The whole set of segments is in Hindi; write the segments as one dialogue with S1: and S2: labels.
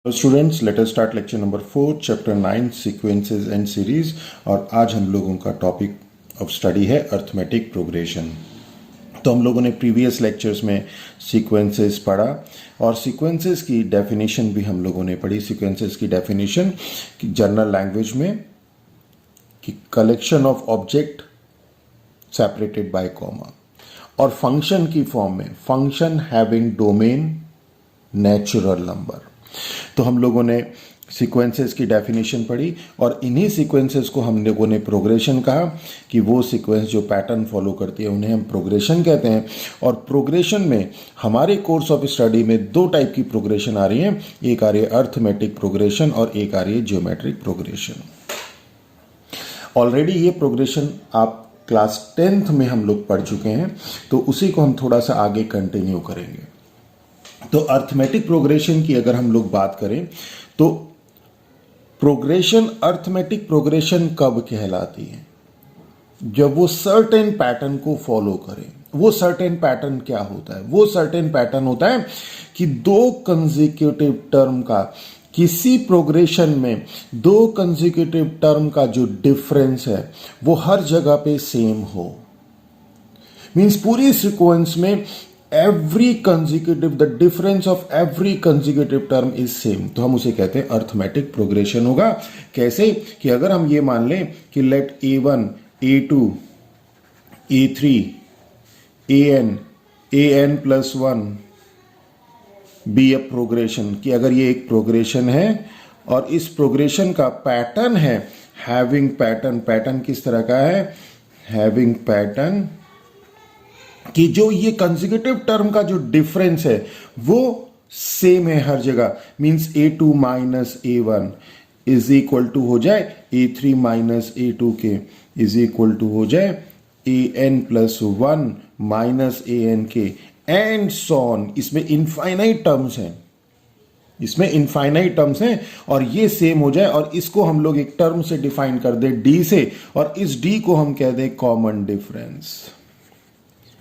S1: Students, let us start lecture number 4 chapter 9 sequences and series. और आज हम लोगों का टॉपिक ऑफ स्टडी है अर्थमेटिक प्रोग्रेशन। तो हम लोगों ने प्रीवियस लेक्चर्स में सीक्वेंसेस पढ़ा और सीक्वेंसेस की डेफिनेशन भी हम लोगों ने पढ़ी। सीक्वेंसेस की डेफिनेशन जनरल लैंग्वेज में कि collection of object separated by comma, और फंक्शन की फॉर्म में function having domain natural number. तो हम लोगों ने सीक्वेंसेस की डेफिनेशन पढ़ी और इन्हीं सीक्वेंसेस को हम लोगों ने प्रोग्रेशन कहा कि वो सीक्वेंस जो पैटर्न फॉलो करती है उन्हें हम प्रोग्रेशन कहते हैं। और प्रोग्रेशन में हमारे कोर्स ऑफ स्टडी में दो टाइप की प्रोग्रेशन आ रही है, एक आ रही है अर्थमेटिक प्रोग्रेशन और एक आ रही है ज्योमेट्रिक प्रोग्रेशन। ऑलरेडी ये प्रोग्रेशन आप क्लास 10th में हम लोग पढ़ चुके हैं, तो उसी को हम थोड़ा सा आगे कंटिन्यू करेंगे। तो अर्थमेटिक प्रोग्रेशन की अगर हम लोग बात करें तो प्रोग्रेशन, अर्थमेटिक प्रोग्रेशन कब कहलाती है? जब वो सर्टेन पैटर्न को फॉलो करें। वो सर्टेन पैटर्न क्या होता है? वो सर्टेन पैटर्न होता है कि दो कंसेक्यूटिव टर्म का, किसी प्रोग्रेशन में दो कंसेक्यूटिव टर्म का जो डिफरेंस है वो हर जगह पे सेम हो। मींस पूरी सीक्वेंस में every consecutive, the difference of every consecutive term is same, तो हम उसे कहते हैं अर्थमेटिक प्रोग्रेशन होगा। कैसे? कि अगर हम ये मान लें कि let a1 a2 a3 an plus 1 be a progression, कि अगर ये एक प्रोग्रेशन है और इस प्रोग्रेशन का पैटर्न है हैविंग पैटर्न। पैटर्न किस तरह का है? हैविंग पैटर्न कि जो ये कंसेक्यूटिव टर्म का जो डिफरेंस है वो सेम है हर जगह। Means a2 minus a1 is equal to हो जाए a3 माइनस a2 के, इज इक्वल टू हो जाए an प्लस 1 माइनस an के, एंड सॉन। इसमें इनफाइनाइट टर्म्स हैं, इसमें इनफाइनाइट टर्म्स हैं और ये सेम हो जाए। और इसको हम लोग एक टर्म से डिफाइन कर दे d से, और इस d को हम कह दें कॉमन डिफरेंस।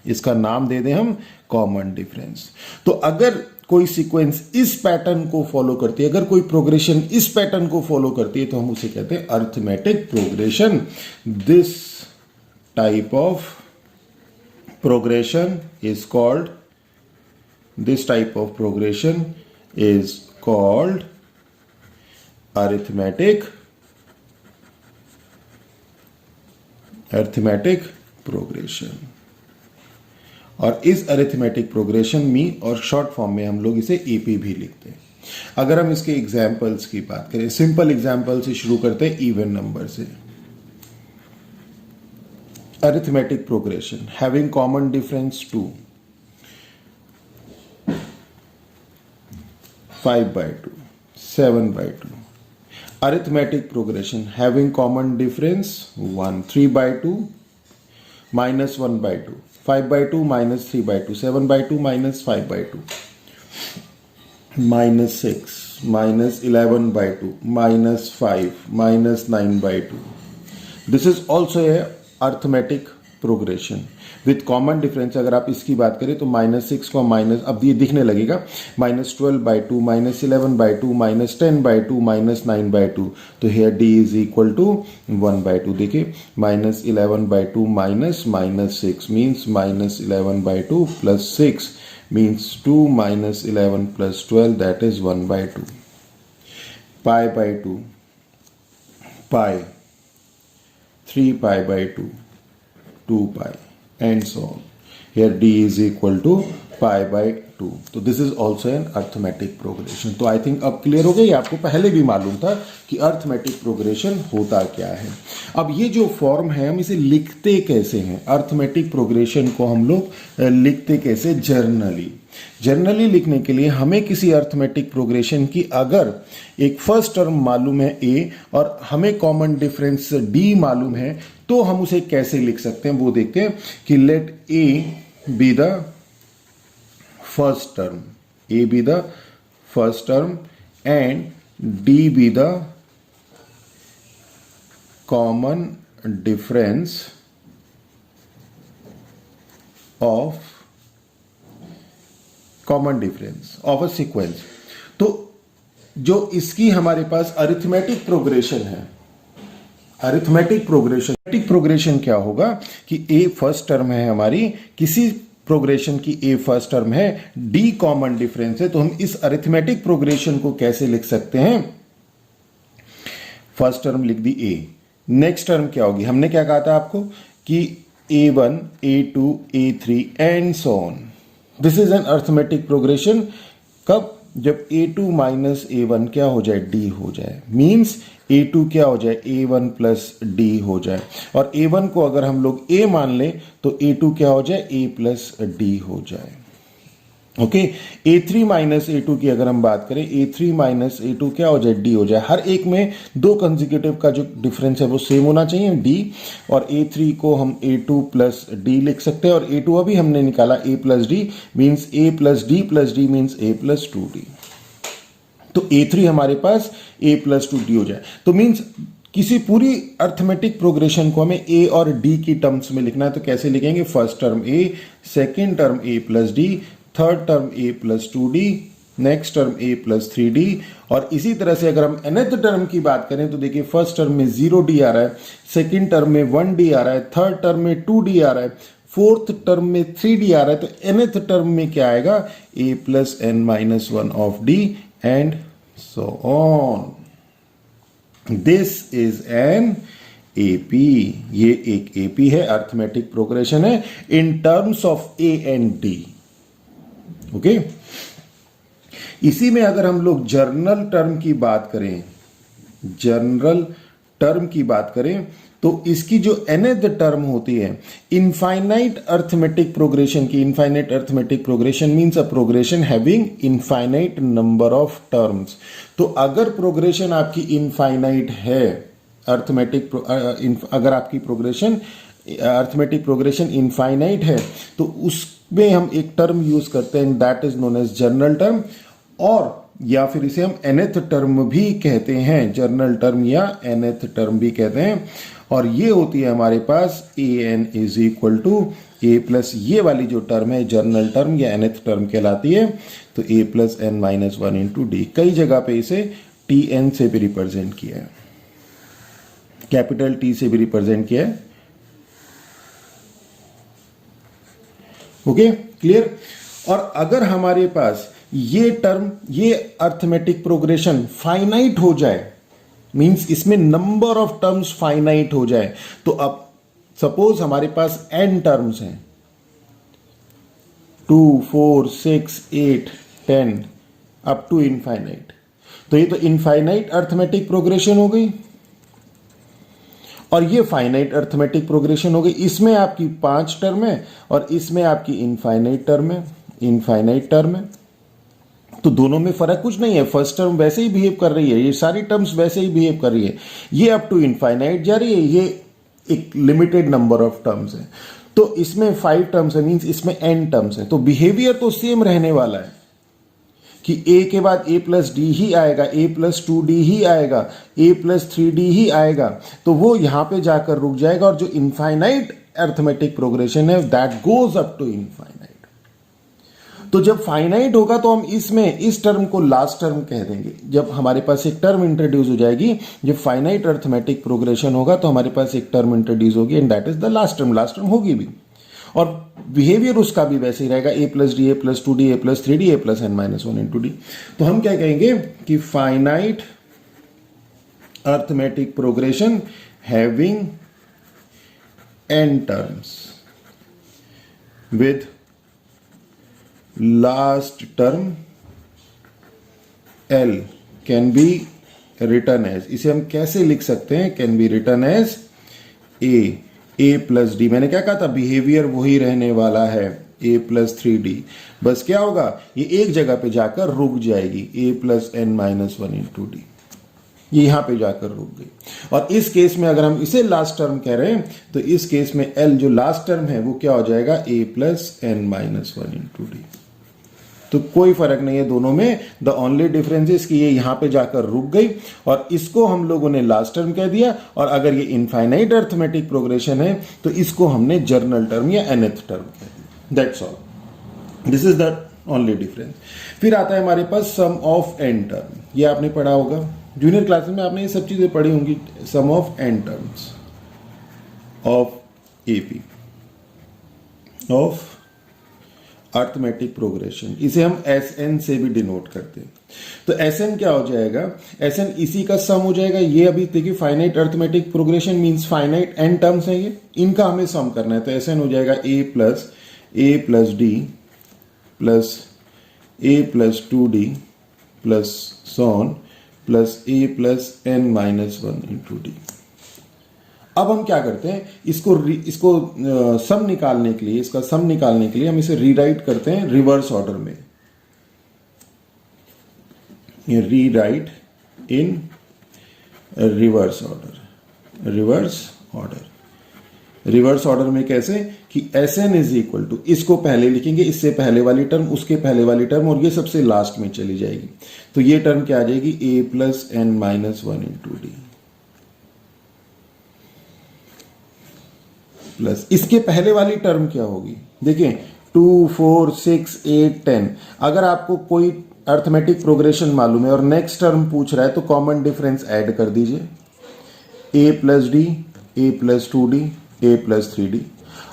S1: इसका नाम दे दें हम कॉमन डिफरेंस। तो अगर कोई सीक्वेंस इस पैटर्न को फॉलो करती है, अगर कोई प्रोग्रेशन इस पैटर्न को फॉलो करती है, तो हम उसे कहते हैं arithmetic progression. This type of progression is called, this type of progression is called arithmetic progression. और इस अरिथमेटिक प्रोग्रेशन में और शॉर्ट फॉर्म में हम लोग इसे एपी भी लिखते हैं। अगर हम इसके एग्जाम्पल्स की बात करें, सिंपल एग्जाम्पल से शुरू करते हैं, इवन नंबर से। Arithmetic progression having common difference 2, 5/2, 7/2। Arithmetic progression having common difference 1, 3/2 minus 1/2, 5/2 minus 3/2, 7/2 minus 5/2, minus 6 minus 11/2 minus 5 minus 9/2। This is also a arithmetic progression with common difference. अगर आप इसकी बात करें तो -6 को माइनस, अब ये दिखने लगेगा, -12/2 माइनस 11/2 माइनस 10/2 माइनस 9/2। तो here d is equal to 1/2। देखिए -11/2 minus -6 means -11/2 plus 6 means 2 minus 11 plus 12, that is 1/2। π/2 pi, 3π/2 2π and so on. Here d is equal to π/2. तो this is also an arithmetic progression. तो आई थिंक अब क्लियर हो गया। आपको पहले भी मालूम था कि अर्थमेटिक प्रोग्रेशन होता क्या है। अब ये जो फॉर्म है हम इसे लिखते कैसे हैं? अर्थमेटिक प्रोग्रेशन को हम लोग लिखते कैसे? जर्नली लिखने के लिए हमें किसी अर्थमेटिक प्रोग्रेशन की अगर एक फर्स्ट टर्म मालूम है a और हमें कॉमन डिफरेंस d मालूम है, तो हम उसे कैसे लिख सकते हैं वो देखते हैं। कि let a be the first term, a be the first term and d be the common difference of a sequence. तो जो इसकी हमारे पास अरिथमेटिक प्रोग्रेशन है, अरिथमेटिक प्रोग्रेशन क्या होगा कि ए फर्स्ट टर्म है हमारी, किसी प्रोग्रेशन की ए फर्स्ट टर्म है, डी कॉमन डिफरेंस है, तो हम इस अरिथमेटिक प्रोग्रेशन को कैसे लिख सकते हैं? फर्स्ट टर्म लिख दी ए, नेक्स्ट टर्म क्या होगी? हमने क्या कहा था आपको कि a1 a2 a3 and so on. This is an arithmetic progression. कब? जब a2 माइनस a1 क्या हो जाए? d हो जाए। मींस a2 क्या हो जाए? a1 प्लस d हो जाए। और a1 को अगर हम लोग a मान लें तो a2 क्या हो जाए? a प्लस d हो जाए। ओके, a3 माइनस a2 की अगर हम बात करें, a3 माइनस a2 क्या हो जाए? d हो जाए। हर एक में दो कंसेक्यूटिव का जो डिफरेंस है वो सेम होना चाहिए, d, और a3 को हम a2 प्लस d लिख सकते हैं, और a2 अभी हमने निकाला a plus D, means a plus D means a plus 2d। तो a3 हमारे पास a प्लस 2d हो जाए। तो मीन्स किसी पूरी अर्थमेटिक प्रोग्रेशन को हमें a और d की टर्म्स में लिखना है, तो कैसे लिखेंगे? First term a, second term a plus D, third term a plus 2d, next term a plus 3d। और इसी तरह से अगर हम nth टर्म की बात करें तो देखिए फर्स्ट टर्म में 0d आ रहा है, सेकेंड टर्म में 1d आ रहा है, थर्ड टर्म में 2d आ रहा है, फोर्थ टर्म में 3d आ रहा है, तो nth टर्म में क्या आएगा? a plus n minus 1 of d and so on. This is an AP। ये एक AP है, अर्थमेटिक प्रोग्रेशन है in terms of A and D। Okay, इसी में अगर हम लोग जर्नल टर्म की बात करें, जनरल टर्म की बात करें, तो इसकी जो nth टर्म होती है इनफाइनाइट अर्थमेटिक प्रोग्रेशन की, infinite arithmetic progression means a progression having infinite number of terms. तो अगर प्रोग्रेशन आपकी इनफाइनाइट है, अर्थमेटिक अगर आपकी प्रोग्रेशन अर्थमेटिक प्रोग्रेशन इनफाइनाइट है, तो उसमें हम एक टर्म यूज करते हैं, that is known as general term, और या फिर इसे हम nth टर्म भी कहते हैं, जर्नल टर्म या nth टर्म भी कहते हैं। और ये होती है हमारे पास an is equal to a plus, ये वाली जो टर्म है जर्नल टर्म या nth टर्म कहलाती है, तो a plus n minus 1 into D. कई जगह पे इसे tn से भी रिप्रेजेंट किया है, कैपिटल T से भी रिप्रेजेंट किया है। Okay, clear. और अगर हमारे पास ये टर्म, ये अर्थमेटिक प्रोग्रेशन फाइनाइट हो जाए, मींस इसमें नंबर ऑफ टर्म्स फाइनाइट हो जाए, तो अब सपोज हमारे पास n टर्म्स हैं, 2 4 6 8 10 अप टू इनफाइनाइट, तो ये तो इनफाइनाइट अर्थमेटिक प्रोग्रेशन हो गई, और ये फाइनाइट अर्थमेटिक प्रोग्रेशन हो गई। इसमें आपकी 5 टर्म है और इसमें आपकी इनफाइनाइट टर्म है, इनफाइनाइट टर्म है, तो दोनों में फर्क कुछ नहीं है। फर्स्ट टर्म वैसे ही बिहेव कर रही है, ये सारी टर्म्स वैसे ही बिहेव कर रही है, ये अप टू इनफाइनाइट जा रही है, ये एक लिमिटेड नंबर ऑफ टर्म्स है। तो इसमें 5 टर्म्स है, मींस इसमें n टर्म्स है, तो बिहेवियर तो सेम रहने वाला है कि a के बाद a प्लस डी ही आएगा, a प्लस 2d ही आएगा, a प्लस 3d ही आएगा, तो वो यहां पे जाकर रुक जाएगा। और जो इनफाइनाइट अर्थमेटिक प्रोग्रेशन है that goes up to infinite. तो जब फाइनाइट होगा तो हम इसमें इस टर्म को लास्ट टर्म कह देंगे। जब हमारे पास एक टर्म इंट्रोड्यूस हो जाएगी, जब फाइनाइट अर्थमेटिक प्रोग्रेशन होगा तो हमारे पास एक टर्म इंट्रोड्यूस होगी and that is the last term. Last term होगी भी, और बिहेवियर उसका भी वैसे ही रहेगा, a plus D, a plus 2d, a plus 3d, a plus n minus 1 into D. तो हम क्या कहेंगे कि finite arithmetic progression having n terms with last term L can be written as, इसे हम कैसे लिख सकते हैं? can be written as a plus D. मैंने क्या कहा था? बिहेवियर वही रहने वाला है, a प्लस 3d, बस क्या होगा? ये एक जगह पे जाकर रुक जाएगी, a plus n minus 1 into D, ये यहां पे जाकर रुक गई। और इस केस में अगर हम इसे लास्ट टर्म कह रहे हैं तो इस केस में L जो लास्ट टर्म है वो क्या हो जाएगा? a plus n minus 1 into D. तो कोई फर्क नहीं है दोनों में, द ओनली डिफरेंस इज कि ये यहां पे जाकर रुक गई और इसको हम लोगों ने लास्ट टर्म कह दिया, और अगर ये इनफाइनाइट अर्थमेटिक प्रोग्रेशन है तो इसको हमने जर्नल टर्म या nth टर्म कह दिया। That's all. This is the only difference. फिर आता है हमारे पास सम ऑफ एन टर्म, ये आपने पढ़ा होगा जूनियर क्लासेस में, आपने ये सब चीजें पढ़ी होंगी। Sum of n terms of AP of arithmetic progression, इसे हम एस एन से भी डिनोट करते हैं। तो एस एन क्या हो जाएगा, एस एन इसी का सम हो जाएगा। ये अभी देखिए finite arithmetic progression means finite N terms है, ये इनका हमें सम करना है। तो एस एन हो जाएगा a plus D plus A plus 2d plus सॉन प्लस ए plus N minus 1 into d. अब हम क्या करते हैं, इसको सम निकालने के लिए, इसका सम निकालने के लिए हम इसे रीराइट करते हैं रिवर्स ऑर्डर में। ये rewrite in reverse order. Reverse order में कैसे कि S N is equal to, इसको पहले लिखेंगे, इससे पहले वाली टर्म, उसके पहले वाली टर्म, और ये सबसे लास्ट में चली जाएगी। तो ये टर्म क्या आ जाएगी, a plus N minus 1 into d plus इसके पहले वाली टर्म क्या होगी, देखिए 2 4 6 8 10। अगर आपको कोई अर्थमेटिक प्रोग्रेशन मालूम है और नेक्स्ट टर्म पूछ रहा है तो कॉमन डिफरेंस ऐड कर दीजिए, ए plus D, A plus 2d, A plus 3d।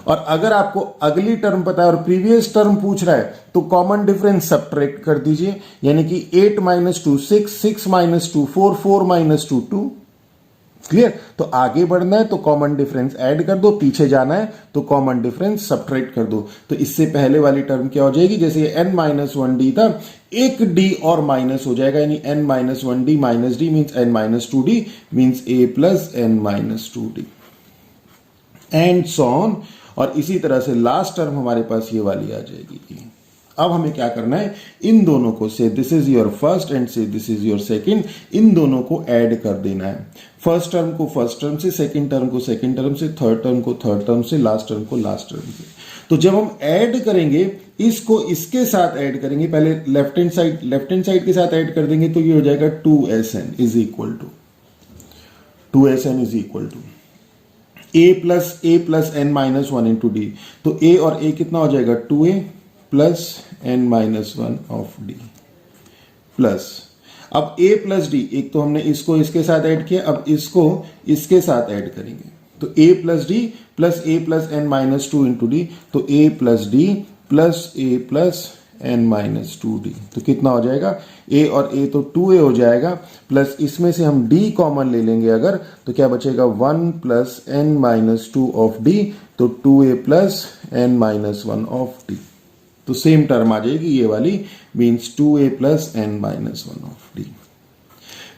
S1: और अगर आपको अगली टर्म पता है और प्रीवियस टर्म पूछ रहा है तो कॉमन डिफरेंस सब्ट्रैक्ट कर दीजिए, यानी कि 8 माइनस 2 6, 6 माइनस 2 4, 4 माइनस 2 2। क्लियर। तो आगे बढ़ना है तो कॉमन डिफरेंस ऐड कर दो, पीछे जाना है तो कॉमन डिफरेंस सब्ट्रैक्ट कर दो। तो इससे पहले वाली टर्म क्या हो जाएगी, जैसे ये n माइनस 1d था, एक d और माइनस हो जाएगा, यानी n minus 1d minus d means n minus 2d means a plus n minus 2d and so on. और इसी तरह से लास्ट टर्म हमारे पास ये वाली आ जाएगी। अब हमें क्या करना है, इन दोनों को, से this is your first and से दिस इज योर सेकंड, इन दोनों को ऐड कर देना है। फर्स्ट टर्म को फर्स्ट टर्म से, सेकंड टर्म को सेकंड टर्म से, थर्ड टर्म को थर्ड टर्म से, लास्ट टर्म को लास्ट टर्म से। तो जब हम ऐड करेंगे, इसको इसके साथ ऐड करेंगे, पहले लेफ्ट हैंड साइड के साथ ऐड कर देंगे, तो ये हो जाएगा 2sn is equal to A plus N minus 1 into D. तो ए और ए कितना हो जाएगा, 2a plus N minus 1 of D plus, अब a प्लस डी, एक तो हमने इसको इसके साथ ऐड किया, अब इसको इसके साथ ऐड करेंगे। तो a plus D plus A plus N minus 2 into D, तो a plus D plus A plus N minus 2d। तो कितना हो जाएगा, a और a तो 2a हो जाएगा, प्लस इसमें से हम d कॉमन ले लेंगे अगर, तो क्या बचेगा 1 plus N minus 2 of d, तो 2a plus N minus 1 of d। तो सेम टर्म आ जाएगी ये वाली, means 2a plus N minus 1 of D.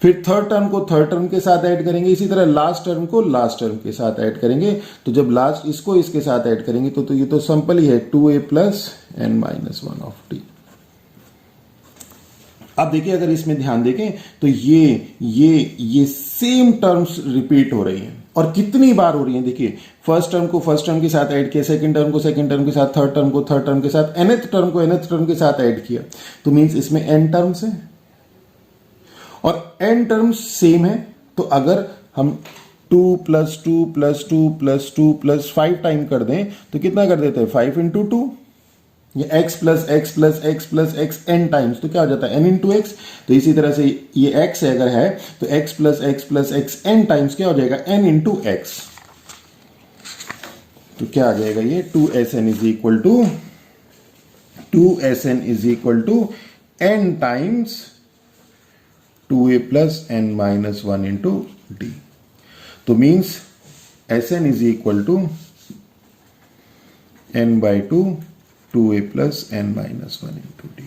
S1: फिर थर्ड टर्म को थर्ड टर्म के साथ ऐड करेंगे, इसी तरह लास्ट टर्म को लास्ट टर्म के साथ ऐड करेंगे। तो जब लास्ट इसको इसके साथ ऐड करेंगे तो ये तो सिंपल ही है, 2a plus N minus 1 of D. अब देखिए, अगर इसमें ध्यान देखें तो ये सेम टर्म्स रिपीट हो रही हैं, और कितनी बार हो रही हैं, देखिए फर्स्ट टर्म को फर्स्ट टर्म के साथ ऐड किया, सेकंड टर्म को सेकंड टर्म के साथ, थर्ड टर्म को थर्ड टर्म के साथ, nth टर्म को nth टर्म के साथ ऐड किया। तो मींस इसमें n टर्म्स है और n टर्म्स सेम है। तो अगर हम 2 plus 2 plus 2 plus 2 plus 5 time कर दें तो कितना कर देते हैं, 5 इंटू 2, ये x plus x plus x plus x n times, तो क्या हो जाता है n इंटू एक्स। तो इसी तरह से ये x अगर है तो x plus x n times क्या हो जाएगा, n इंटू एक्स। तो क्या आ जाएगा ये 2sn is equal to n times 2a plus n minus 1 into D. तो means sn is equal to n by 2a plus n minus 1 into D.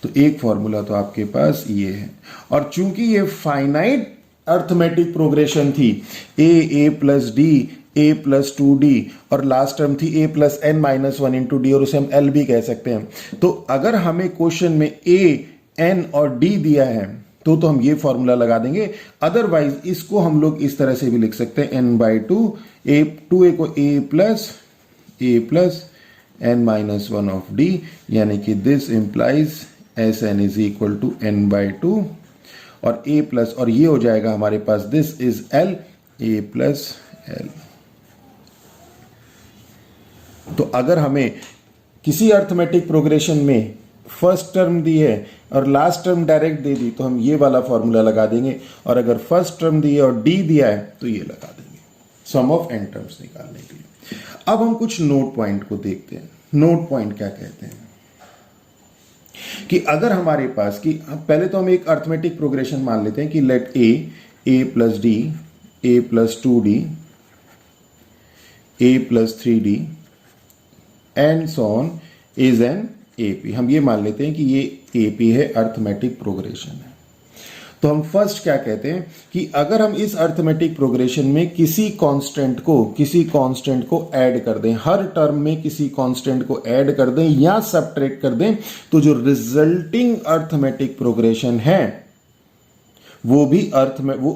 S1: तो एक फॉर्मूला तो आपके पास ये है, और चूंकि ये फाइनाइट अर्थमेटिक प्रोग्रेशन थी, a plus D, a plus 2d, और लास्ट टर्म थी a plus n minus 1 into D, और उसे हम l भी कह सकते हैं। तो अगर हमें क्वेश्चन में a, n और d दिया है तो हम ये फॉर्मूला लगा देंगे। अदरवाइज इसको हम लोग इस तरह से भी लिख सकते हैं, n बाई 2, 2a को a plus n minus 1 of d, यानी कि this implies sn is equal to n by 2 और a प्लस, और ये हो जाएगा हमारे पास this is l, a plus l। तो अगर हमें किसी अर्थमेटिक प्रोग्रेशन में फर्स्ट टर्म दी है और लास्ट टर्म डायरेक्ट दे दी तो हम ये वाला फॉर्मूला लगा देंगे, और अगर फर्स्ट टर्म दी है और डी दिया है तो ये लगा देंगे सम ऑफ एन टर्म्स निकालने के लिए। अब हम कुछ नोट पॉइंट को देखते हैं। नोट पॉइंट क्या कहते हैं कि अगर हमारे पास कि पहले तो हम एक अर्थमेटिक प्रोग्रेशन मान लेते हैं कि let A plus D, A plus 2d, A plus 3d and so on is an AP. हम ये मान लेते हैं कि ये एपी है, अर्थमेटिक प्रोग्रेशन है। तो हम फर्स्ट क्या कहते हैं कि अगर हम इस अर्थमेटिक प्रोग्रेशन में किसी कांस्टेंट को ऐड कर दें, हर टर्म में किसी कांस्टेंट को ऐड कर दें या सबट्रैक्ट कर दें, तो जो रिजल्टिंग अर्थमेटिक प्रोग्रेशन है वो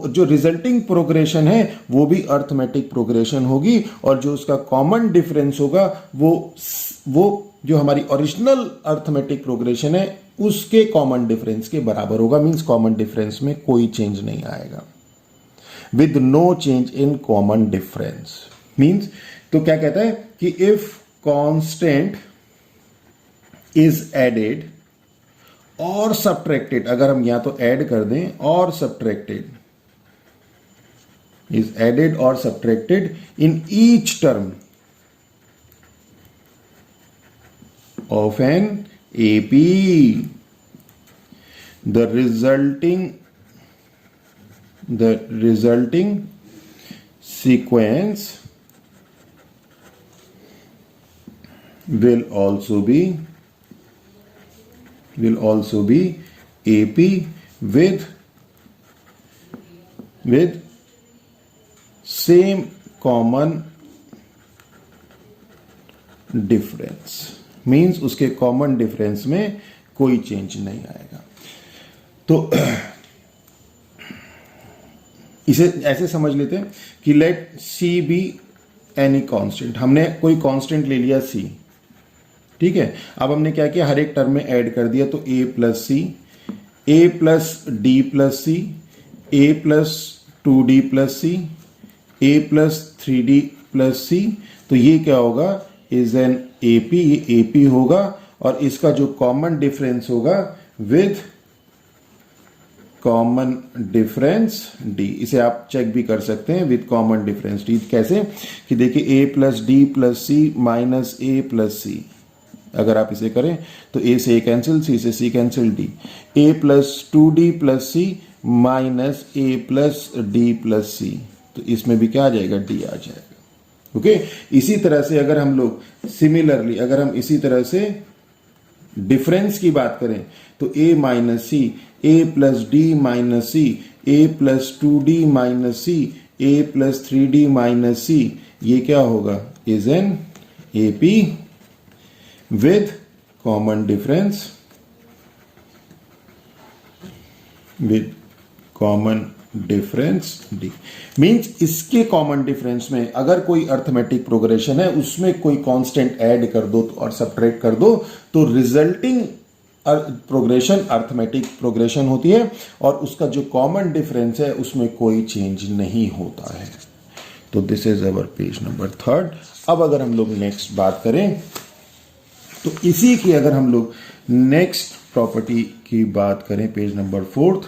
S1: जो रिजल्टिंग प्रोग्रेशन है वो भी अर्थमेटिक प्रोग्रेशन होगी, और जो उसका कॉमन डिफरेंस होगा वो जो हमारी ओरिजिनल अर्थमेटिक प्रोग्रेशन है उसके कॉमन डिफरेंस के बराबर होगा। मींस कॉमन डिफरेंस में कोई चेंज नहीं आएगा, with no change in common difference. Means तो क्या कहता है कि इफ कांस्टेंट इज एडेड और सबट्रैक्टेड, अगर हम या तो ऐड कर दें और सबट्रैक्टेड, इज एडेड और subtracted in each term of an AP, the resulting sequence will also be AP with same common difference। Means उसके कॉमन डिफरेंस में कोई चेंज नहीं आएगा। तो इसे ऐसे समझ लेते हैं कि let C be any constant. हमने कोई कांस्टेंट ले लिया सी, ठीक है। अब हमने क्या किया, हर एक टर्म में ऐड कर दिया, तो ए प्लस सी, ए प्लस डी प्लस सी, ए प्लस 2d प्लस सी, ए प्लस 3d प्लस सी। तो ये क्या होगा, इज एन एपी, ये एपी होगा, और इसका जो कॉमन डिफरेंस होगा विद कॉमन डिफरेंस डी। इसे आप चेक भी कर सकते हैं, विद कॉमन डिफरेंस डी। कैसे कि देखिए ए plus D plus C minus A plus सी, अगर आप इसे करें तो ए से ए कैंसिल, सी से सी cancel, D. A plus 2d plus C minus A plus D plus सी, तो इसमें भी क्या आ जाएगा, डी आ जाएगा। ओके इसी तरह से अगर हम लोग सिमिलरली अगर हम इसी तरह से डिफरेंस की बात करें तो a minus c, A plus D minus c, A plus 2d minus c, A plus 3d minus c, ये क्या होगा, is an AP with common difference, with common difference d. Means इसके कॉमन डिफरेंस में अगर कोई अर्थमेटिक प्रोग्रेशन है उसमें कोई कांस्टेंट ऐड कर दो और सबट्रैक्ट कर दो तो रिजल्टिंग प्रोग्रेशन अर्थमेटिक प्रोग्रेशन होती है, और उसका जो कॉमन डिफरेंस है उसमें कोई चेंज नहीं होता है। तो this is our page number 3। अब अगर हम लोग नेक्स्ट बात करें तो इसी की अगर हम लोग नेक्स्ट प्रॉपर्टी की बात करें, पेज नंबर 4,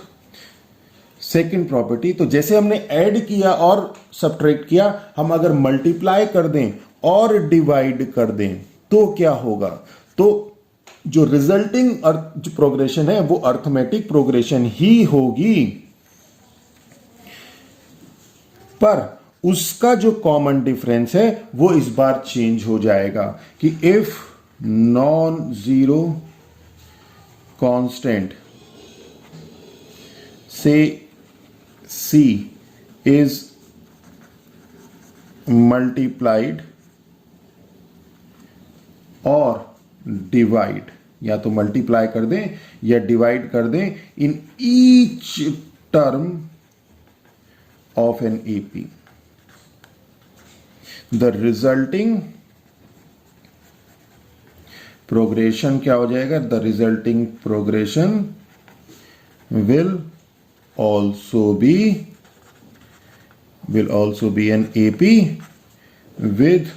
S1: सेकेंड प्रॉपर्टी। तो जैसे हमने ऐड किया और सबट्रैक्ट किया, हम अगर मल्टीप्लाई कर दें और डिवाइड कर दें तो क्या होगा, तो जो रिजल्टिंग जो प्रोग्रेशन है वो अर्थमेटिक प्रोग्रेशन ही होगी, पर उसका जो कॉमन डिफरेंस है वो इस बार चेंज हो जाएगा कि इफ नॉन जीरो कांस्टेंट से C is multiplied और डिवाइड, या तो मल्टीप्लाई कर दें या डिवाइड कर दें इन each term of an AP, the resulting progression क्या हो जाएगा, the resulting progression will also be an AP with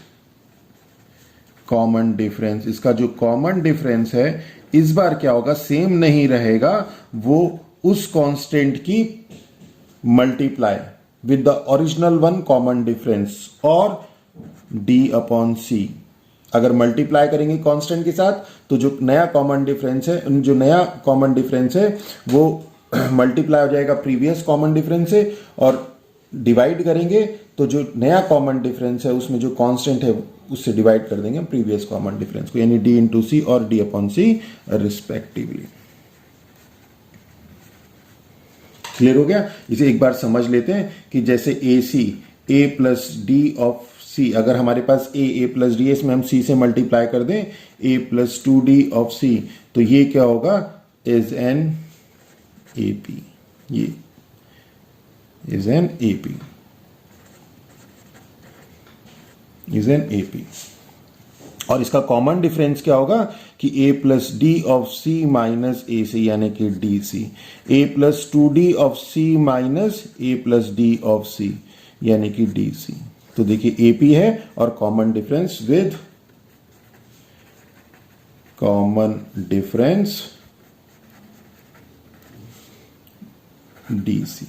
S1: common difference. इसका जो कॉमन डिफरेंस है इस बार क्या होगा, सेम नहीं रहेगा, वो उस कांस्टेंट की multiply with the original one common difference और डी अपॉन सी। अगर मल्टीप्लाई करेंगे कांस्टेंट के साथ तो जो नया कॉमन डिफरेंस है, जो नया कॉमन डिफरेंस है वो मल्टीप्लाई हो जाएगा प्रीवियस कॉमन डिफरेंस से, और डिवाइड करेंगे तो जो नया कॉमन डिफरेंस है उसमें जो कांस्टेंट है उससे डिवाइड कर देंगे प्रीवियस कॉमन डिफरेंस को, यानी डी इंटू सी और D upon C respectively. Clear हो गया? इसे एक बार समझ लेते हैं कि जैसे ए सी, ए प्लस डी ऑफ सी, अगर हमारे पास ए प्लस डी है, इसमें हम सी से मल्टीप्लाई कर दें ए प्लस 2d ऑफ सी, तो ये क्या होगा, इज एन ए पी, ये is an A P, is an A P. और इसका कॉमन डिफरेंस क्या होगा कि a plus D of C minus A C, यानी कि D C, A plus 2d of C minus A plus D of C, यानी कि डी सी। तो देखिए AP है और common difference with common difference DC।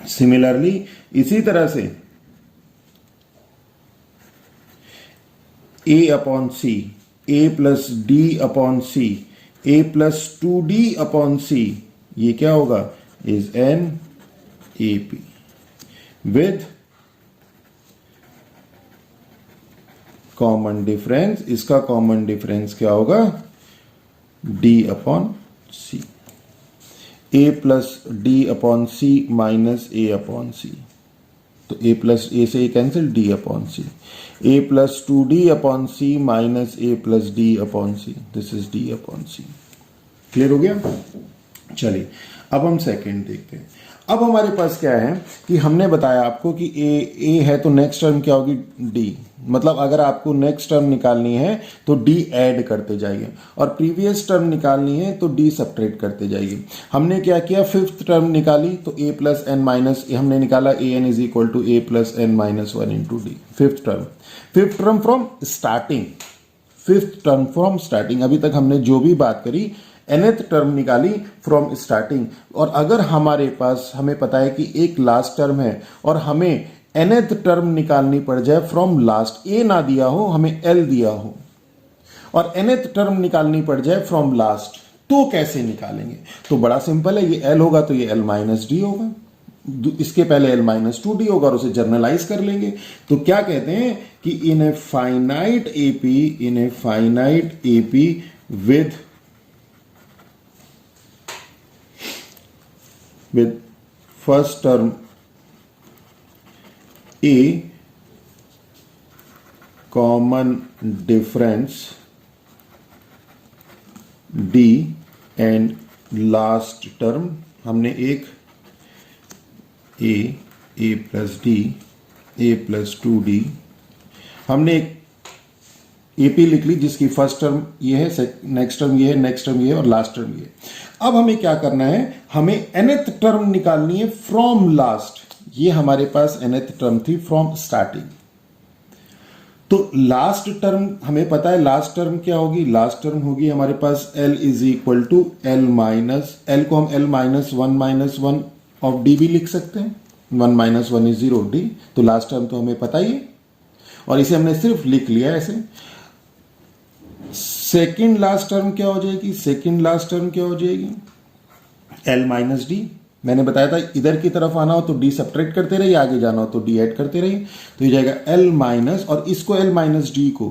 S1: Similarly इसी तरह से A upon C, A plus D upon C, A plus 2d upon C, ये क्या होगा, is an AP with common difference, इसका कॉमन डिफरेंस क्या होगा, d upon C, a plus D upon C minus a upon C, तो a प्लस a से cancel, d upon C, a plus 2d upon C minus a plus D upon C, this is d upon C. Clear हो गया? चलिए अब हम सेकंड देखते हैं। अब हमारे पास क्या है कि हमने बताया आपको कि ए है तो नेक्स्ट टर्म क्या होगी, डी, मतलब अगर आपको नेक्स्ट टर्म निकालनी है तो डी ऐड करते जाइए और प्रीवियस टर्म निकालनी है तो डी सब्ट्रैक्ट करते जाइए। हमने क्या किया, फिफ्थ टर्म निकाली तो ए प्लस एन माइनस, हमने निकाला A N is equal to A plus N minus 1 into D. Fifth term from starting, fifth term from starting, अभी तक हमने जो भी बात करी nth टर्म निकाली फ्रॉम स्टार्टिंग। और अगर हमारे पास, हमें पता है कि एक लास्ट टर्म है और हमें nth टर्म निकालनी पड़ जाए फ्रॉम लास्ट, ए ना दिया हो, हमें एल दिया हो, और nth टर्म निकालनी पड़ जाए फ्रॉम लास्ट, तो कैसे निकालेंगे? तो बड़ा सिंपल है, ये एल होगा तो ये एल माइनस डी होगा, इसके पहले एल माइनस 2d होगा और उसे जर्नलाइज कर लेंगे। तो क्या कहते हैं कि in a finite AP with first term A common difference D and last term, हमने एक A plus D, A plus 2d, हमने एक एपी लिख ली जिसकी फर्स्ट टर्म ये है, नेक्स्ट टर्म ये है, नेक्स्ट टर्म ये है और लास्ट टर्म ये है। अब हमें क्या करना है, हमें nth टर्म निकालनी है फ्रॉम लास्ट। ये हमारे पास nth टर्म थी फ्रॉम स्टार्टिंग, तो लास्ट टर्म हमें पता है, लास्ट टर्म क्या होगी, लास्ट टर्म होगी हमारे पास l is equal to L minus, L को हम l minus one of D भी लिख सकते हैं, 1 माइनस 1 इज 0 डी, तो लास्ट टर्म तो हमें पता ही है और इसे हमने सिर्फ लिख लिया ऐसे। सेकेंड लास्ट टर्म क्या हो जाएगी, सेकेंड लास्ट टर्म क्या हो जाएगी, एल माइनस डी, मैंने बताया था इधर की तरफ आना हो तो डी सब्ट्रैक्ट करते रहिए, आगे जाना हो तो डी ऐड करते रहिए, तो ये जाएगा एल माइनस, और इसको एल माइनस डी को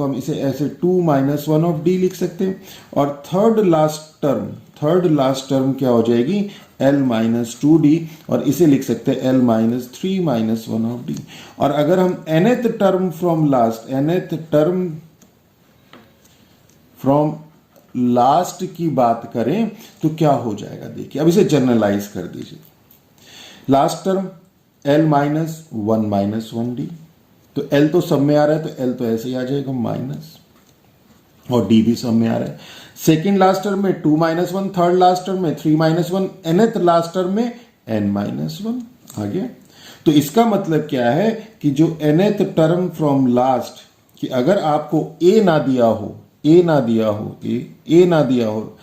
S1: हम इसे ऐसे 2 माइनस 1 ऑफ डी लिख सकते हैं। और थर्ड लास्ट टर्म क्या हो जाएगी, एल माइनस 2d, और इसे लिख सकते हैं L minus 3 minus 1 of D. और अगर हम nth term from last, nth term from last की बात करें तो क्या हो जाएगा, देखिए अब इसे जनरलाइज कर दीजिए। Last term L minus 1 D, तो एल तो सब में आ रहा है तो एल तो ऐसे ही आ जाएगा माइनस, और डी भी सब में आ रहा है। सेकेंड लास्ट टर्म में 2 माइनस 1, थर्ड लास्ट टर्म में 3 माइनस 1, nth लास्ट टर्म में n माइनस 1 आ गया। तो इसका मतलब क्या है कि जो nth टर्म फ्रॉम लास्ट, कि अगर आपको a ना दिया हो ए ना दिया हो, ए ना दिया हो,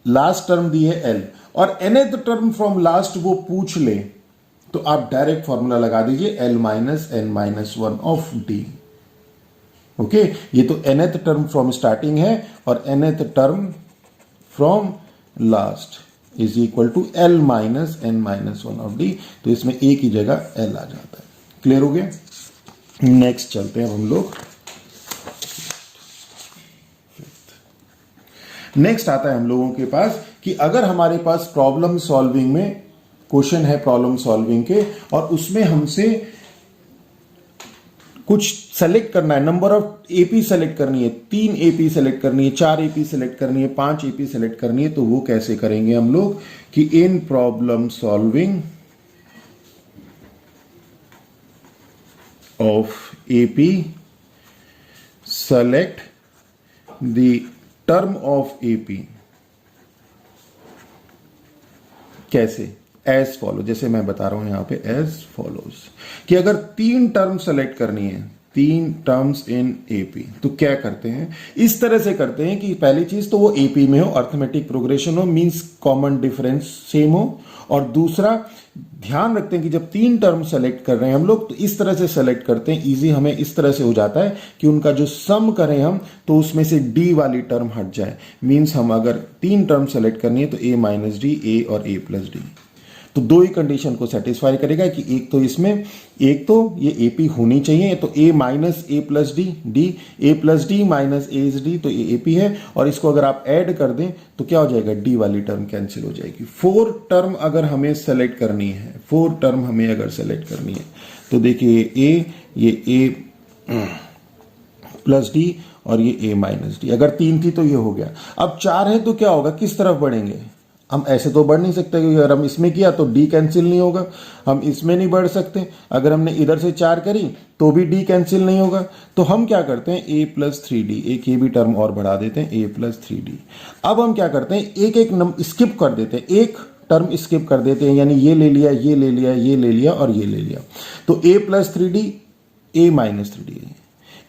S1: लास्ट टर्म दी है एल और nth टर्म फ्रॉम लास्ट वो पूछ ले, तो आप डायरेक्ट फॉर्मूला लगा दीजिए L minus N minus one of D. Okay, ये तो nth टर्म फ्रॉम स्टार्टिंग है और nth term from last is equal to L minus N minus one of D. तो इसमें ए की जगह एल आ जाता है। क्लियर हो गया? नेक्स्ट चलते हैं हम लोग। नेक्स्ट आता है हम लोगों के पास कि अगर हमारे पास प्रॉब्लम सॉल्विंग में क्वेश्चन है, प्रॉब्लम सॉल्विंग के, और उसमें हमसे कुछ सेलेक्ट करना है, नंबर ऑफ एपी सेलेक्ट करनी है, 3 एपी सेलेक्ट करनी है, 4 एपी सेलेक्ट करनी है, 5 एपी सेलेक्ट करनी है, तो वो कैसे करेंगे हम लोग कि in problem solving of AP select the term of AP. कैसे? एज फॉलो, जैसे मैं बता रहा हूं यहां पे एज फॉलोज कि अगर 3 टर्म सेलेक्ट करनी है, 3 टर्म्स इन एपी, तो क्या करते हैं? इस तरह से करते हैं कि पहली चीज तो वो एपी में हो, अर्थमेटिक प्रोग्रेशन हो, मींस कॉमन डिफरेंस सेम हो, और दूसरा ध्यान रखते हैं कि जब 3 टर्म सेलेक्ट कर रहे हैं हम लोग तो इस तरह से सेलेक्ट करते हैं, इजी हमें इस तरह से हो जाता है कि उनका जो सम करें हम तो उसमें से डी वाली टर्म हट जाए। मींस हम अगर 3 टर्म सेलेक्ट करनी है तो ए माइनस डी, ए और ए प्लस डी, तो 2 ही कंडीशन को सेटिस्फाई करेगा कि एक तो इसमें, एक तो ये एपी होनी चाहिए, तो A minus A plus D, D A plus D minus A is D, तो ये एपी है, और इसको अगर आप ऐड कर दें तो क्या हो जाएगा? डी वाली टर्म कैंसिल हो जाएगी। 4 टर्म अगर हमें सेलेक्ट करनी है, 4 टर्म हमें अगर सेलेक्ट करनी है तो देखिए ये ए प्लस डी और ये ए माइनस डी, अगर 3 थी तो ये हो गया। अब 4 है तो क्या होगा? किस तरफ बढ़ेंगे? हम ऐसे तो बढ़ नहीं सकते क्योंकि अगर हम इसमें किया तो डी कैंसिल नहीं होगा, हम इसमें नहीं बढ़ सकते, अगर हमने इधर से 4 करी तो भी डी कैंसिल नहीं होगा, तो हम क्या करते हैं? ए प्लस थ्री डी, एक ये भी टर्म और बढ़ा देते हैं, ए प्लस थ्री डी। अब हम क्या करते हैं? एक एक स्किप कर देते हैं, एक टर्म स्किप कर देते हैं, यानी ये ले लिया, ये ले लिया, ये ले लिया और ये ले लिया, तो ए प्लस थ्री डी, ए माइनस थ्री डी,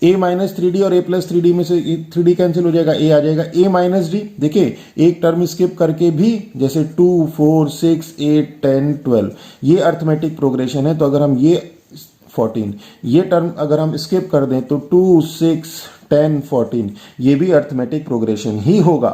S1: ए माइनस थ्री डी और ए प्लस थ्री डी में से थ्री डी कैंसिल हो जाएगा, ए आ जाएगा, ए माइनस डी। देखिए एक टर्म स्किप करके भी, जैसे 2 4 6 8 10 12 ये अर्थमेटिक प्रोग्रेशन है, तो अगर हम ये 14 ये टर्म अगर हम स्किप कर दें तो 2 6 10 14 ये भी अर्थमेटिक प्रोग्रेशन ही होगा।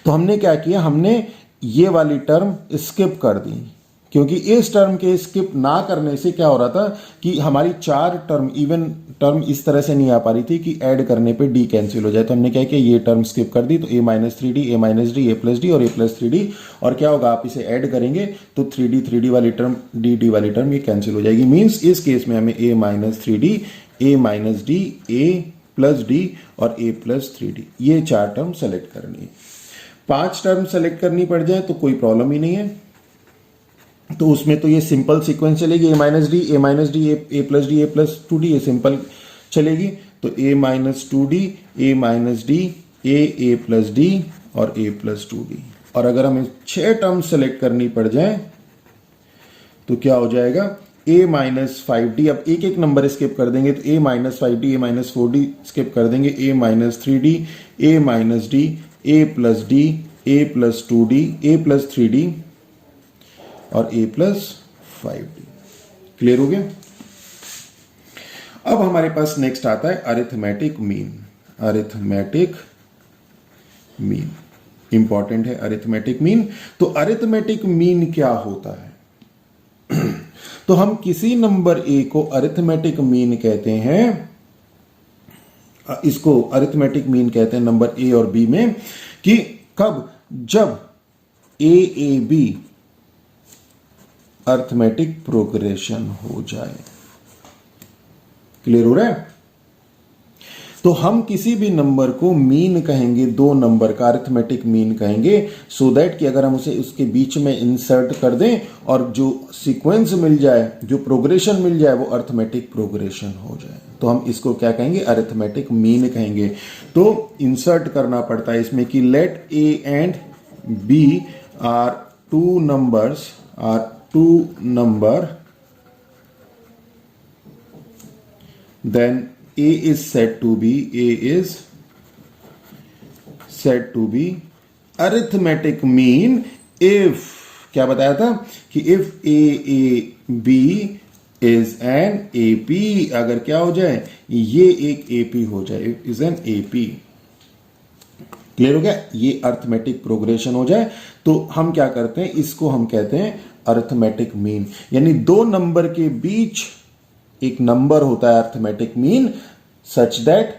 S1: तो हमने क्या किया? हमने ये वाली टर्म स्किप कर दी, क्योंकि इस टर्म के स्किप ना करने से क्या हो रहा था कि हमारी 4 टर्म, इवन टर्म इस तरह से नहीं आ पा रही थी कि ऐड करने पे डी कैंसिल हो जाए, तो हमने क्या किया? ये टर्म स्किप कर दी, तो A minus three D, A minus D, A plus D और ए प्लस थ्री डी, और क्या होगा? आप इसे ऐड करेंगे तो थ्री डी वाली टर्म, डी वाली टर्म ये कैंसिल हो जाएगी। मीन्स इस केस में हमें ए minus three D, A minus D, A plus D और ए प्लस थ्री डी, ये 4 टर्म सेलेक्ट करनी है। 5 टर्म सेलेक्ट करनी पड़ जाए तो कोई प्रॉब्लम ही नहीं है, तो उसमें तो ये सिंपल सीक्वेंस चलेगी, ए minus D, A minus D, A plus D, A plus two D, ये सिंपल चलेगी। तो A minus two D, A minus D, A plus D और ए प्लस टू डी। और अगर हमें 6 टर्म सेलेक्ट करनी पड़ जाए तो क्या हो जाएगा? ए माइनस फाइव डी, अब एक एक नंबर स्किप कर देंगे, तो A minus five D, A minus four D skip कर देंगे, ए minus three D, A minus D, A plus D, A plus two D, A plus three D और ए प्लस फाइव डी। क्लियर हो गया? अब हमारे पास नेक्स्ट आता है arithmetic mean. Arithmetic mean important है, अरिथमेटिक मीन। तो अरिथमेटिक मीन क्या होता है? तो हम किसी नंबर ए को अरिथमेटिक मीन कहते हैं, इसको अरिथमेटिक मीन कहते हैं नंबर ए और बी में, कि कब? जब ए बी अरिथमेटिक प्रोग्रेशन हो जाए। क्लियर हो रहा है? तो हम किसी भी नंबर को मीन कहेंगे, 2 नंबर का अरिथमेटिक मीन कहेंगे, सो दैट कि अगर हम उसे उसके बीच में इंसर्ट कर दें और जो सीक्वेंस मिल जाए, जो प्रोग्रेशन मिल जाए, वो अरिथमेटिक प्रोग्रेशन हो जाए, तो हम इसको क्या कहेंगे? अरिथमेटिक मीन कहेंगे। तो इंसर्ट करना पड़ता है इसमें कि let A and B are two number, then A is said to be said to be arithmetic mean if, क्या बताया था कि if AAB is an AP, अगर क्या हो जाए, ये एक AP हो जाए, is an AP। क्लियर हो गया? ये अर्थमेटिक प्रोग्रेशन हो जाए तो हम क्या करते हैं, इसको हम कहते हैं अर्थमेटिक मीन। यानी दो नंबर के बीच एक नंबर होता है अर्थमेटिक मीन, सच दैट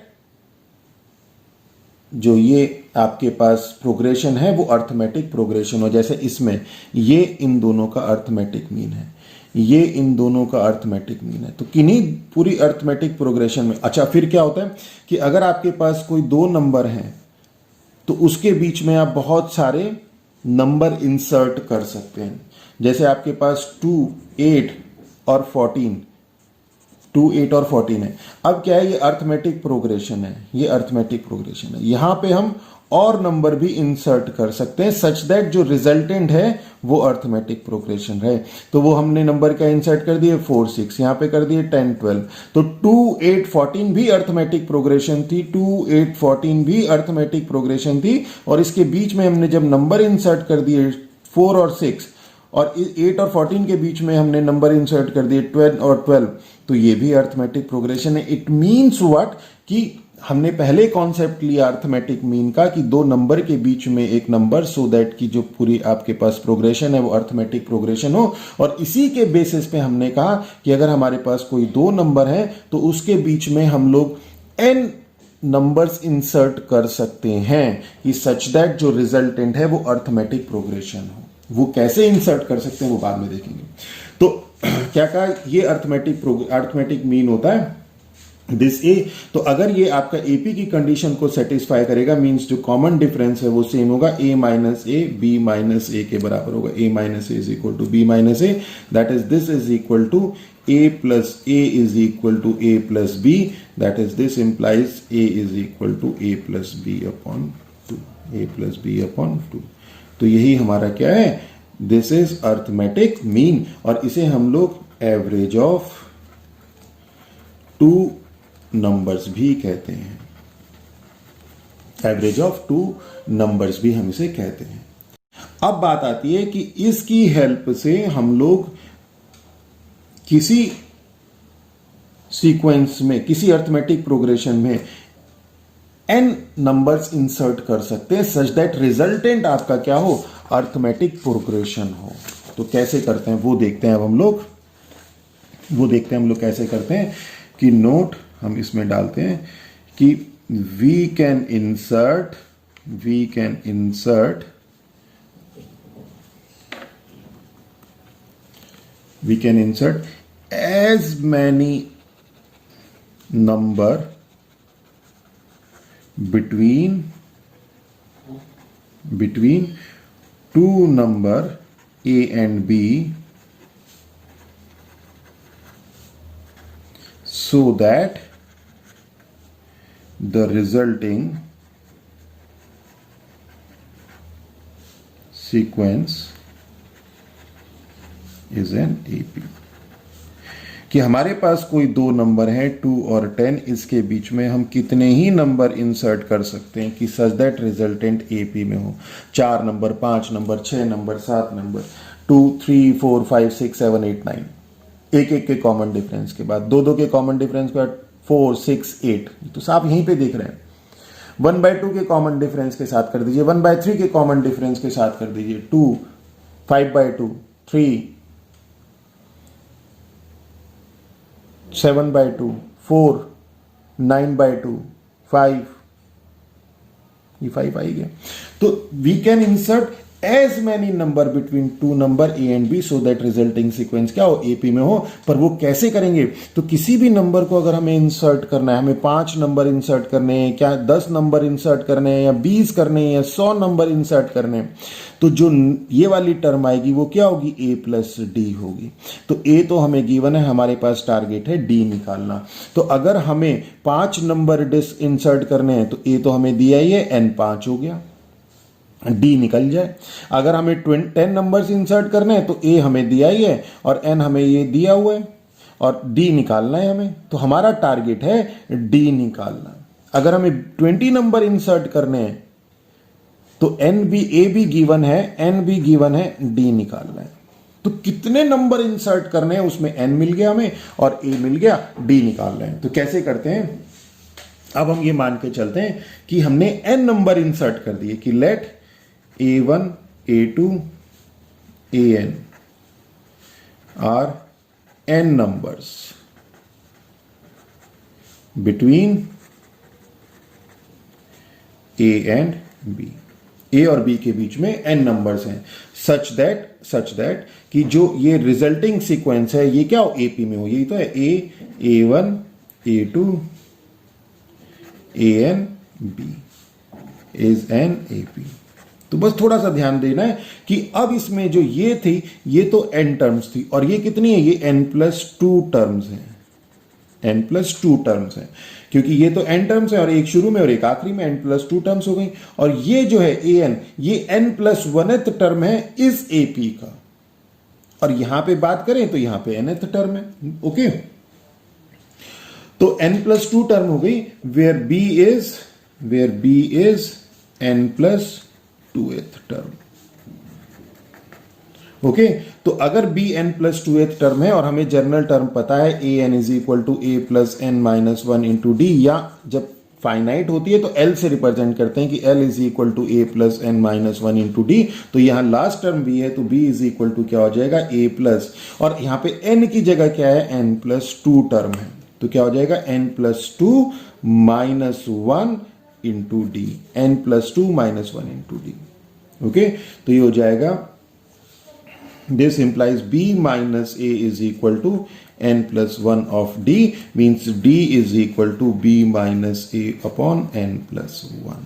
S1: जो ये आपके पास प्रोग्रेशन है वो अर्थमेटिक प्रोग्रेशन हो। जैसे इसमें ये इन दोनों का अर्थमेटिक मीन है, ये इन दोनों का अर्थमेटिक मीन है, तो किन्हीं पूरी अर्थमेटिक प्रोग्रेशन में। अच्छा, फिर क्या होता है कि अगर आपके पास कोई दो नंबर हैं तो उसके बीच में आप बहुत सारे नंबर इंसर्ट कर सकते हैं। जैसे आपके पास 2, 8 और 14, 2, 8 और 14 है। अब क्या है, ये अर्थमेटिक प्रोग्रेशन है, ये अर्थमेटिक प्रोग्रेशन है। यहां पे हम और नंबर भी इंसर्ट कर सकते हैं सच दैट जो रिजल्टेंट है वो अर्थमेटिक प्रोग्रेशन है। तो वो हमने नंबर क्या इंसर्ट कर दिए, 4, 6, यहां पे कर दिए 10, 12। तो 2, 8, 14 भी अर्थमेटिक प्रोग्रेशन थी, 2, 8, 14 भी अर्थमेटिक प्रोग्रेशन थी। और इसके बीच में हमने जब नंबर इंसर्ट कर दिए 4 और 6, और 8 और 14 के बीच में हमने नंबर इंसर्ट कर दिए 12 और 12, तो ये भी अर्थमेटिक प्रोग्रेशन है। इट मीन्स व्हाट, कि हमने पहले कॉन्सेप्ट लिया अर्थमेटिक मीन का कि दो नंबर के बीच में एक नंबर, सो दैट कि जो पूरी आपके पास प्रोग्रेशन है वो अर्थमेटिक प्रोग्रेशन हो। और इसी के बेसिस पे हमने कहा कि अगर हमारे पास कोई दो नंबर है तो उसके बीच में हम लोग n नंबर्स इंसर्ट कर सकते हैं कि सच दैट जो रिजल्टेंट है वो अर्थमेटिक प्रोग्रेशन हो। वो कैसे इंसर्ट कर सकते हैं वो बाद में देखेंगे। तो क्या कहा, ये अर्थमेटिक मीन होता है दिस ए। तो अगर ये आपका एपी की कंडीशन को सेटिस्फाई करेगा, मींस जो कॉमन डिफरेंस है वो सेम होगा, a minus A B minus A के बराबर होगा। a minus A is equal to B minus A, that is this is equal to a plus A is equal to a plus B, that is this implies a is equal to a plus B upon 2, a plus B upon 2। तो यही हमारा क्या है, दिस इज अर्थमेटिक मीन। और इसे हम लोग एवरेज ऑफ टू नंबर्स भी कहते हैं, एवरेज ऑफ टू नंबर्स भी हम इसे कहते हैं। अब बात आती है कि इसकी हेल्प से हम लोग किसी सीक्वेंस में, किसी अर्थमेटिक प्रोग्रेशन में n नंबर्स इंसर्ट कर सकते हैं सच दैट रिजल्टेंट आपका क्या हो, अर्थमेटिक प्रोग्रेशन हो। तो कैसे करते हैं वो देखते हैं अब हम लोग, कैसे करते हैं कि नोट हम इसमें डालते हैं कि we can insert as many number between two number A and B so that the resulting sequence is an AP। कि हमारे पास कोई दो नंबर हैं 2 और 10, इसके बीच में हम कितने ही नंबर इंसर्ट कर सकते हैं कि सच दैट रिजल्टेंट एपी में हो। 4 नंबर, 5 नंबर, 6 नंबर, 7 नंबर, 2, 3, 4, 5, 6, 7, 8, 9, एक के कॉमन डिफरेंस के बाद, दो के कॉमन डिफरेंस के बाद 4, 6, 8। तो आप यहीं पे देख रहे हैं 1/2 के कॉमन डिफरेंस के साथ कर दीजिए, 1/3 के कॉमन डिफरेंस के साथ कर दीजिए, 2, 5/2, 3, 7/2, 4, 9/2, 5, ये 5 आ ही गया। तो we can insert as many number between two number A and B so that resulting sequence क्या हो, एपी में हो। पर वो कैसे करेंगे, तो किसी भी नंबर को अगर हमें इंसर्ट करना है, हमें 5 नंबर इंसर्ट करने हैं, क्या 10 नंबर इंसर्ट करने हैं, या 20 करने हैं, या 100 नंबर इंसर्ट करने हैं, तो जो ये वाली टर्म आएगी वो क्या होगी, ए प्लस डी होगी। तो ए तो हमें गिवन है, हमारे पास टारगेट है डी निकालना। तो अगर हमें 5 नंबर इंसर्ट करने हैं तो ए तो हमें दिया ही है, n 5 हो गया, डी निकल जाए। अगर हमें 10 नंबर्स इंसर्ट करने हैं तो ए हमें दिया ही है और n हमें ये दिया हुआ है और डी निकालना है हमें। तो हमारा टारगेट है डी निकालना। अगर हमें 20 नंबर इंसर्ट करने हैं तो एन बी ए भी गिवन है, एन भी गिवन है, डी निकालना है। तो कितने नंबर इंसर्ट करने हैं, उसमें एन मिल गया हमें और ए मिल गया, डी निकाल रहे हैं। तो कैसे करते हैं, अब हम ये मान के चलते हैं कि हमने एन नंबर इंसर्ट कर दिए कि let A1 A2 AN are N numbers between A and B। A और बी के बीच में एन नंबर्स हैं सच दैट कि जो ये रिजल्टिंग सीक्वेंस है ये क्या हो, एपी में हो। यही तो है A1 A2 AN B is an AP। तो बस थोड़ा सा ध्यान देना है कि अब इसमें जो ये थी ये तो n टर्म्स थी और ये कितनी है, ये n+2 टर्म्स हैं, n+2 टर्म्स हैं, क्योंकि ये तो n टर्म्स है और एक शुरू में और एक आखिरी में n+2 टर्म्स हो गई। और ये जो है an ये n+1th टर्म है इस AP का, और यहां पे बात करें तो यहां पे nth टर्म है। ओके, तो n+2 टर्म हो गई where b is n+2th term. Okay, तो अगर b n+2th टर्म है और हमें जनरल टर्म पता है an is equal to a plus n minus 1 into D, या जब फाइनाइट होती है तो l से रिप्रेजेंट करते हैं कि l is equal to a plus n minus 1 into D. तो यहां लास्ट टर्म b है तो b इज इक्वल टू क्या हो जाएगा, a प्लस, और यहां पे n की जगह क्या है, n+2 टर्म है, तो क्या हो जाएगा n+2 minus 1 into D, n+2 minus 1 into D. Okay, तो ये हो जाएगा this implies b minus a is equal to n+1 of d, means d is equal to b minus a upon n+1।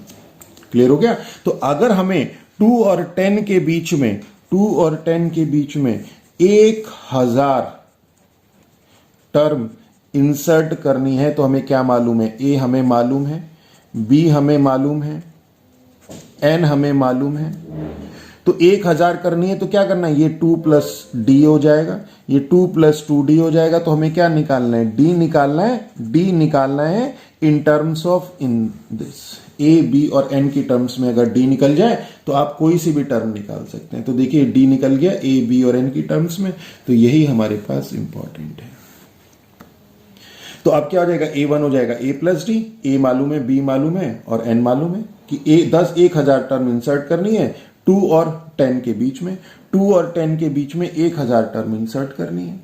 S1: Clear हो गया। तो अगर हमें 2 और 10 के बीच में 1000 टर्म इंसर्ट करनी है तो हमें क्या मालूम है, a हमें मालूम है, b हमें मालूम है, n हमें मालूम है। तो 1000 करनी है तो क्या करना है, ये 2 प्लस डी हो जाएगा, ये 2 प्लस 2d हो जाएगा। तो हमें क्या निकालना है, d निकालना है in terms of in this a b और n की टर्म्स में। अगर d निकल जाए तो आप कोई सी भी टर्म निकाल सकते हैं। तो देखिए d निकल गया a b और n की टर्म्स में, तो यही हमारे पास इंपॉर्टेंट है। तो अब क्या हो जाएगा, a1 हो जाएगा a प्लस डी, a मालूम है, b मालूम है और n मालूम है कि 1000 टर्म इंसर्ट करनी है 2 और 10 के बीच में, 2 और 10 के बीच में 1000 टर्म इंसर्ट करनी है।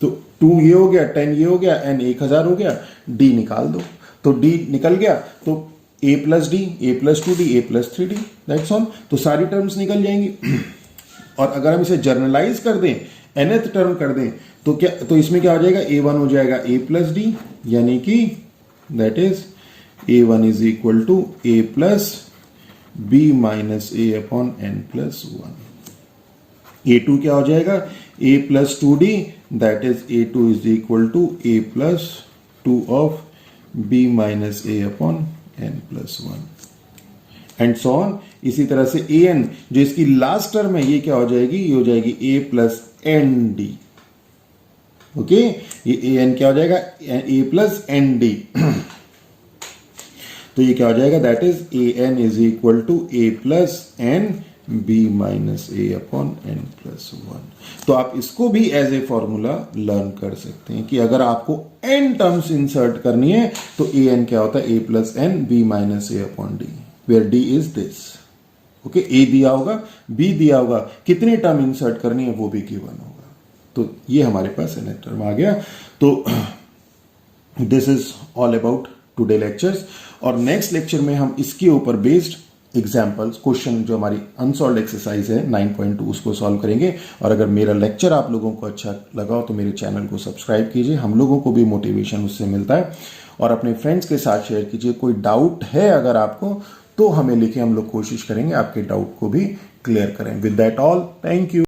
S1: तो 2 ये हो गया, 10 ये हो गया, n 1000 हो गया, d निकाल दो। तो d निकल गया तो a plus D, a plus 2d, a plus 3d, that's all. तो सारी टर्म्स निकल जाएंगी। और अगर हम इसे जर्नलाइज कर दें, nth टर्म कर दें, तो क्या, तो इसमें क्या हो जाएगा, a1 हो जाएगा a प्लस डी, यानी कि that is a1 is equal to a plus b minus a upon n+1। a2 क्या हो जाएगा, a plus 2d, that is a2 is equal to a plus 2 of b minus a upon n+1 and so on. इसी तरह से an जो इसकी लास्ट टर्म है ये क्या हो जाएगी, ये हो जाएगी a प्लस nd। ओके, ये an क्या हो जाएगा, a प्लस nd। तो ये क्या हो जाएगा, that is an is equal to a plus n b minus a upon n+1। तो आप इसको भी एज ए फॉर्मूला लर्न कर सकते हैं कि अगर आपको n टर्म्स इंसर्ट करनी है तो an क्या होता है, a plus n b minus a upon d, where d is this. Okay, a दिया होगा, b दिया होगा, कितनी टर्म इंसर्ट करनी है वो भी गिवन होगा। तो ये हमारे पास nth टर्म आ गया। तो this is all about today lectures, और नेक्स्ट लेक्चर में हम इसके ऊपर बेस्ड एग्जाम्पल्स, क्वेश्चन जो हमारी अनसॉल्व एक्सरसाइज है 9.2 उसको सॉल्व करेंगे। और अगर मेरा लेक्चर आप लोगों को अच्छा लगा हो तो मेरे चैनल को सब्सक्राइब कीजिए, हम लोगों को भी मोटिवेशन उससे मिलता है। और अपने फ्रेंड्स के साथ शेयर कीजिए। कोई डाउट है अगर आपको तो हमें लिखे, हम लोग कोशिश करेंगे आपके डाउट को भी क्लियर करें। With that all, thank you.